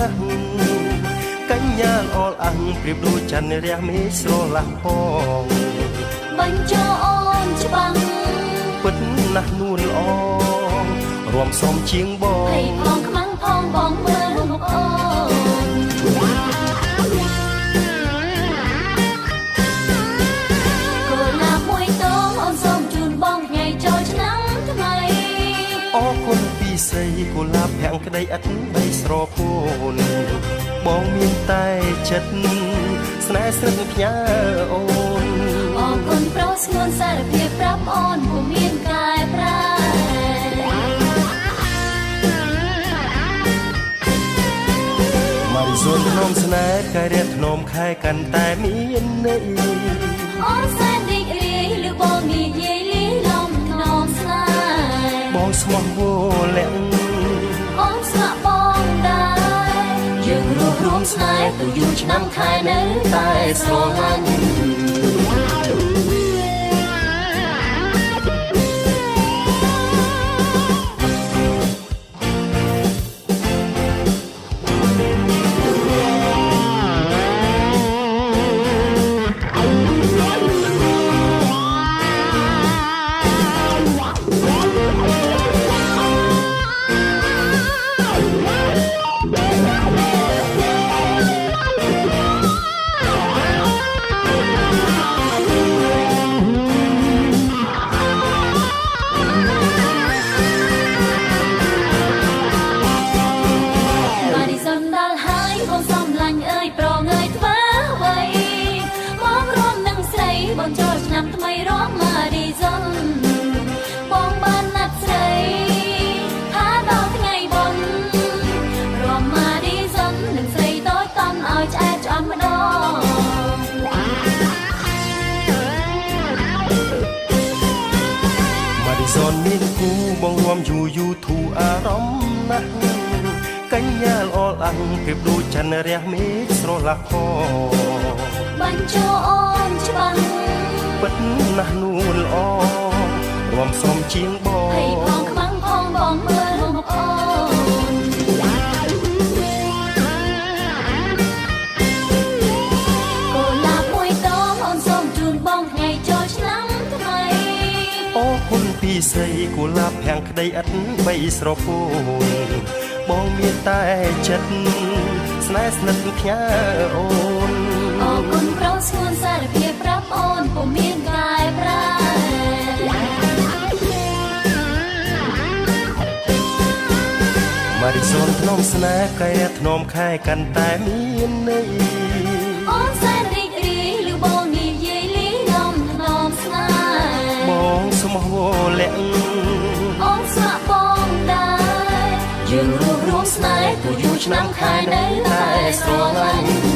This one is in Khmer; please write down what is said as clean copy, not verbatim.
ណាស់កញ្ញាល្អអាំងប្រៀបដូចច័ន្ទរះមេស្រឡះផងបញ្ចោអូនច្បាំងពិតណាស់នួនល្អរួមសុំជាងបងហើយផងខ្មាំងផងបងមើលមុខអូនកូនណាមួយតងអូនសូមជូនបងថ្ងៃចូលឆ្នាំថ្មីអរគុណពីស្រីកុលាបភាំងក្តីឥតបីស្រពោនបងមានតែចិត្តស្នេហ៍ស្រិតផ្ញើអូនអរគុណប្រុសស្ងួនសារភាពប្រាប់អូនពុំមានកែប្រែម៉ារីសូនធ្នមស្នេហ៍កាយរះធ្នមខែកាន់តែមានន័យអូនសែនរីករាយឬបងនិយាយលីលំធ្នមស្នេហ៍បងស្មោះវលាក់អូនស្លាប់បងដែរយើងរួមស្នេហ៍ទៅយូរឆ្នាំខែនៅតែស្រឡាញ់ចូលឆ្នាំថ្មីរំម៉ារីសុនបងបានណាត់ស្រីថាដល់ថ្ងៃបុណ្យរំម៉ារីសុននឹងស្រីតូចតំឲ្យឆ្អែតឆ្អន់ម្ដងម៉ារីសុនមានគូបងរួមយូរធូរអារម្មណ៍ណាស់កញ្ញាល្អអាំងប្រៀបដូចច័ន្ទរះមេឃស្រឡះផងបញ្ចោអូនច្បាំងពិតណាស់នួនល្អរួមសុំជាងបងហើយផងខ្មាំងផងបងមើលមុខអូនកូនឡាមួយតងអូនសូមជូនបងថ្ងៃចូលឆ្នាំថ្មីអរគុណពីស្រីកុលាបភាំងក្តីឥតបីស្រពោនបងមានតែចិត្តស្នេហ៍ស្និទ្ធផ្ញើអូនអរគុណប្រុសស្ងួនសារភាពប្រាប់អូនពុំមានកែប្រែម៉ារីសូនធ្នមស្នេហ៍កែធ្នមខែកាន់តែមានន័យអូនសែនរីករាយឬបងនិយាយលីលំធ្នមស្នេហ៍បងស្មោះវលាក់អូនស្លាប់បងដែរយើងរួមស្នេហ៍ទៅយូរឆ្នាំខែនៅតែស្រឡាញ់